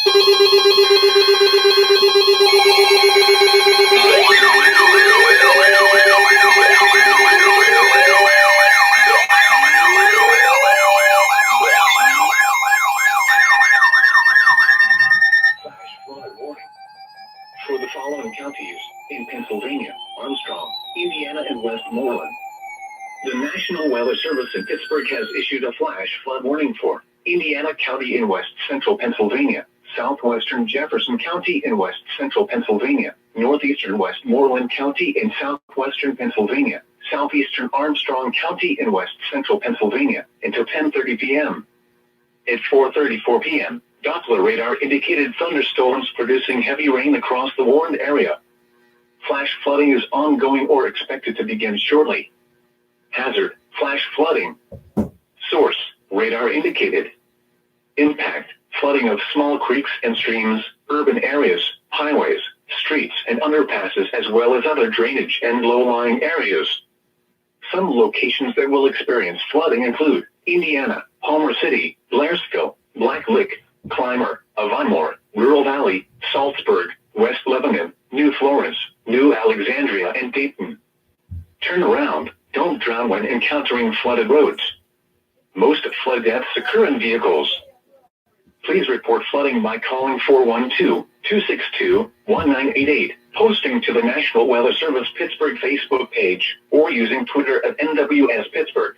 For the following counties in Pennsylvania: Armstrong, Indiana, and Westmoreland. The National Weather Service in Pittsburgh has issued a flash flood warning for Indiana County in west central Pennsylvania, southwestern Jefferson County in west central Pennsylvania, northeastern Westmoreland County in southwestern Pennsylvania, southeastern Armstrong County in west central Pennsylvania until 10:30 p.m. At 4:34 p.m., Doppler radar indicated thunderstorms producing heavy rain across the warned area. Flash flooding is ongoing or expected to begin shortly. Hazard: flash flooding. Source: radar indicated. Impact: flooding of small creeks and streams, urban areas, highways, streets, and underpasses, as well as other drainage and low-lying areas. Some locations that will experience flooding include Indiana, Homer City, Blairsville, Black Lick, Clymer, Avonmore, Rural Valley, Salzburg, West Lebanon, New Florence, New Alexandria, and Dayton. Turn around. Don't drown when encountering flooded roads. Most flood deaths occur in vehicles. Please report flooding by calling 412-262-1988, posting to the National Weather Service Pittsburgh Facebook page, or using Twitter at NWS Pittsburgh.